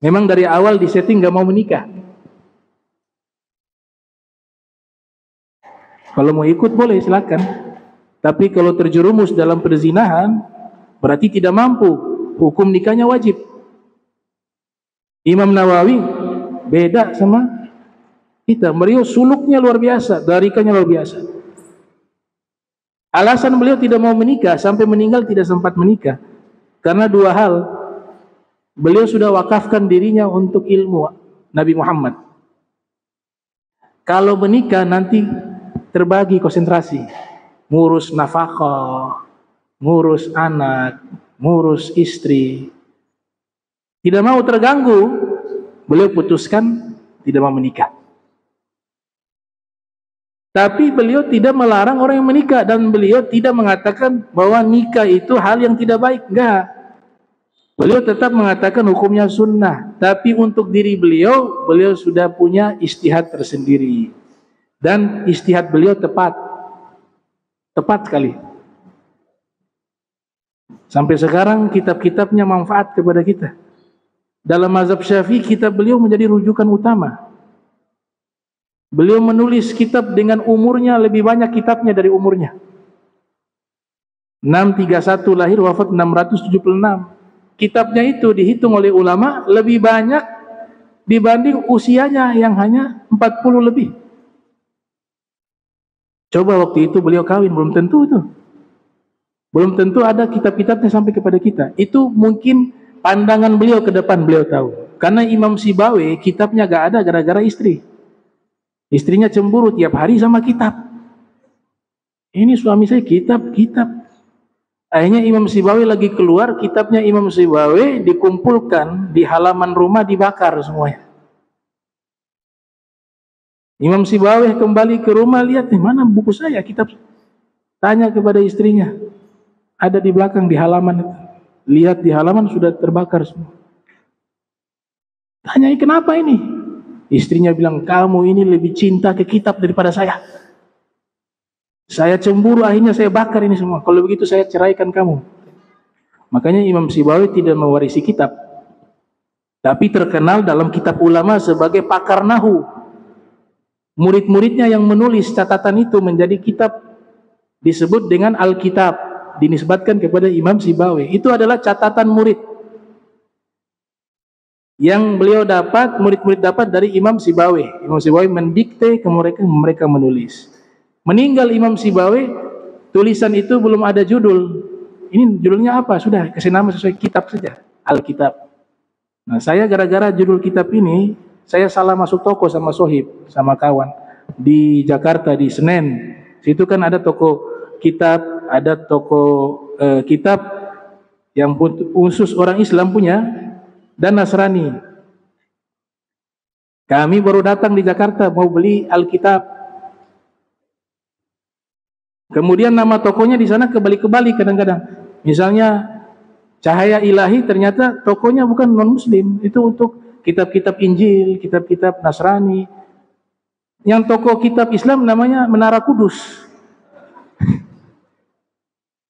Memang dari awal disetting gak mau menikah. Kalau mau ikut boleh silakan. Tapi kalau terjerumus dalam perzinahan berarti tidak mampu. Hukum nikahnya wajib. Imam Nawawi beda sama kita. Beliau suluknya luar biasa, darikannya luar biasa. Alasan beliau tidak mau menikah sampai meninggal tidak sempat menikah karena 2 hal. Beliau sudah wakafkan dirinya untuk ilmu Nabi Muhammad. Kalau menikah nanti terbagi konsentrasi, ngurus nafkah, ngurus anak, ngurus istri. Tidak mau terganggu, beliau putuskan tidak mau menikah. Tapi beliau tidak melarang orang yang menikah dan beliau tidak mengatakan bahwa nikah itu hal yang tidak baik, enggak. Beliau tetap mengatakan hukumnya sunnah, tapi untuk diri beliau, beliau sudah punya ijtihad tersendiri. Dan ijtihad beliau tepat sekali. Sampai sekarang kitab-kitabnya manfaat kepada kita. Dalam mazhab Syafi'i, kitab beliau menjadi rujukan utama. Beliau menulis kitab dengan umurnya lebih banyak kitabnya dari umurnya. 631 lahir, wafat 676. Kitabnya itu dihitung oleh ulama lebih banyak dibanding usianya yang hanya 40 lebih. Coba waktu itu beliau kawin, belum tentu itu. Belum tentu ada kitab-kitabnya sampai kepada kita. Itu mungkin pandangan beliau ke depan beliau tahu. Karena Imam Sibawe kitabnya gak ada gara-gara istri. Istrinya cemburu tiap hari sama kitab. Ini suami saya kitab. Akhirnya Imam Sibawi lagi keluar, kitabnya Imam Sibawi dikumpulkan di halaman rumah, dibakar semuanya. Imam Sibawi kembali ke rumah, lihat di mana buku saya, kitab. Tanya kepada istrinya, ada di belakang di halaman itu. Lihat di halaman sudah terbakar semua. Tanya, kenapa ini? Istrinya bilang, kamu ini lebih cinta ke kitab daripada saya. Saya cemburu, akhirnya saya bakar ini semua. Kalau begitu saya ceraikan kamu. Makanya Imam Sibawi tidak mewarisi kitab, tapi terkenal dalam kitab ulama sebagai pakar nahu. Murid-muridnya yang menulis catatan itu menjadi kitab, disebut dengan Alkitab, dinisbatkan kepada Imam Sibawi. Itu adalah catatan murid yang beliau dapat, murid-murid dapat dari Imam Sibawi. Imam Sibawi mendikte ke mereka menulis. Meninggal Imam Sibawi, tulisan itu belum ada judul. Ini judulnya apa? Sudah kasih nama sesuai kitab saja, Alkitab. Nah, saya gara-gara judul kitab ini, saya salah masuk toko sama sohib, sama kawan di Jakarta di Senen. Situ kan ada toko kitab, ada toko kitab yang khusus orang Islam punya dan Nasrani. Kami baru datang di Jakarta mau beli Alkitab. Kemudian nama tokonya di sana kebalik-kebalik kadang-kadang. Misalnya Cahaya Ilahi ternyata tokonya bukan non-muslim, itu untuk kitab-kitab Injil, kitab-kitab Nasrani. Yang toko kitab Islam namanya Menara Kudus.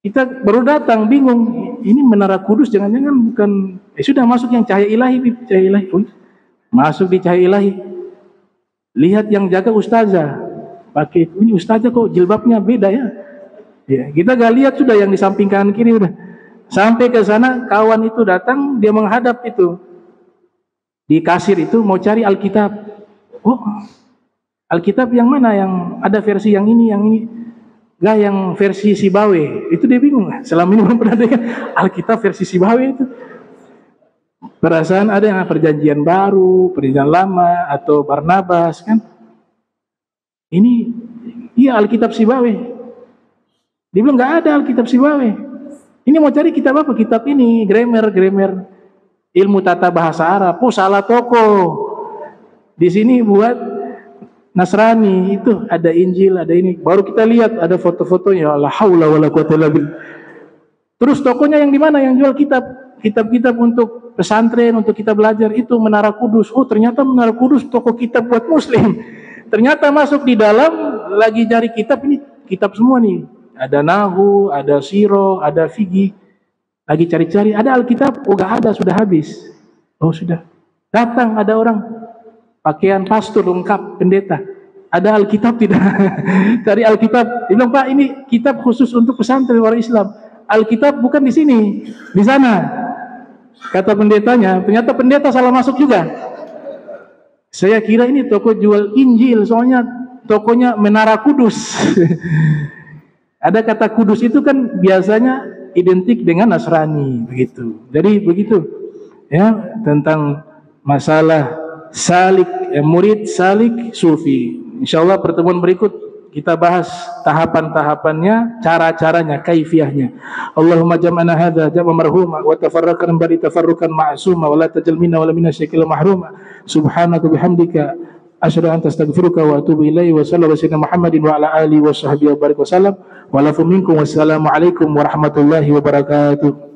Kita baru datang bingung, ini Menara Kudus jangan-jangan bukan, sudah masuk yang Cahaya Ilahi, Cahaya Ilahi. Masuk di Cahaya Ilahi. Lihat yang jaga ustazah. Pakai ini ustazah kok jilbabnya beda ya. Ya, kita gak lihat sudah yang di samping kanan kiri udah. Sampai ke sana kawan itu datang, dia menghadap itu. Di kasir itu mau cari Alkitab. Oh, Alkitab yang mana? Yang ada versi yang ini, yang ini. Gak yang versi Sibawe. Itu dia bingung. Selama ini belum pernah dengar Alkitab versi Sibawe itu. Perasaan ada yang perjanjian baru, perjanjian lama, atau Barnabas kan. Ini iya Alkitab Sibawe. Dia bilang nggak ada Alkitab Sibawe. Ini mau cari kitab apa? Kitab ini grammar ilmu tata bahasa Arab. Oh salah toko. Di sini buat Nasrani itu ada Injil, ada ini. Baru kita lihat ada foto-fotonya. La haula wala quwata illa billah. Terus tokonya yang di mana? Yang jual kitab-kitab untuk pesantren, untuk kita belajar itu Menara Kudus. Oh ternyata Menara Kudus toko kitab buat Muslim. Ternyata masuk di dalam lagi cari kitab, ini kitab semua nih. Ada Nahu, ada Siro, ada Figi. Lagi cari-cari, ada Alkitab? Oh gak ada, sudah habis. Oh sudah. Datang ada orang pakaian pastor lengkap, pendeta. Ada Alkitab tidak? Cari Alkitab. Dia bilang, Pak ini kitab khusus untuk pesantren orang Islam. Alkitab bukan di sini, di sana. Kata pendetanya, ternyata pendeta salah masuk juga. Saya kira ini toko jual Injil, soalnya tokonya Menara Kudus. Ada kata Kudus itu kan biasanya identik dengan Nasrani, begitu. Jadi begitu, ya tentang masalah salik, murid salik sufi. Insyaallah pertemuan berikut kita bahas tahapan-tahapannya, cara-caranya, kaifiyahnya. Allahumma jam'ana hadza jam'an marhuma wa tafarraqna bari tafarruqan ma'suma wa la tajal minna wa la minna syakila mahruma. Subhanaka bihamdika asyhadu an astaghfiruka wa atubu ilaihi wa sallallahu alaihi Muhammadin wa ala alihi wa sahbihi wa barik wasallam. Wa lafu minkum wassalamu alaikum warahmatullahi wabarakatuh.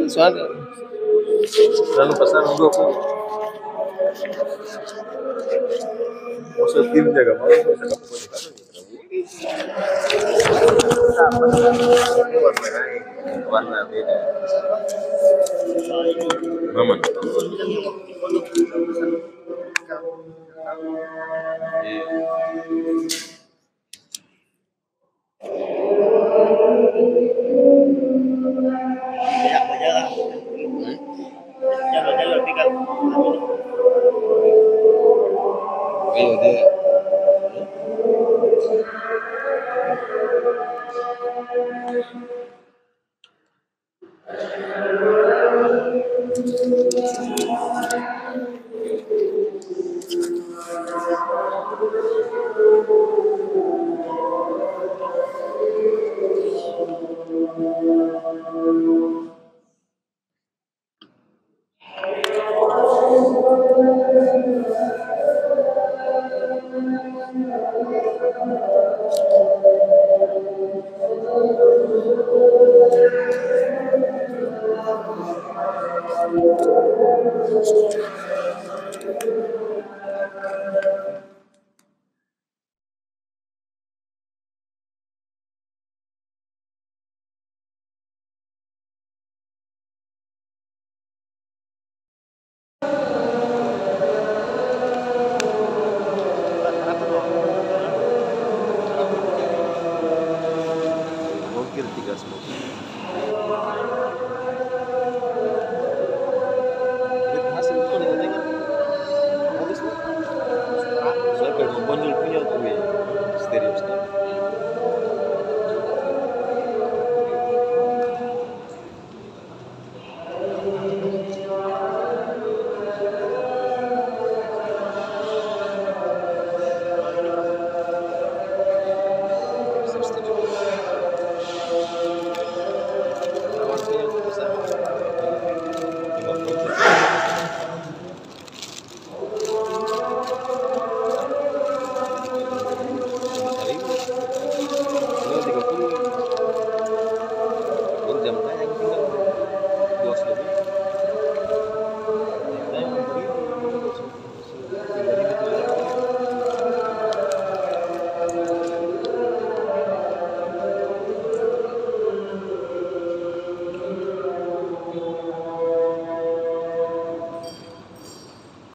Soalnya selalu pesan gue pun maksud tim jaga mau bisa kapal warna beda Maman Ayo dia.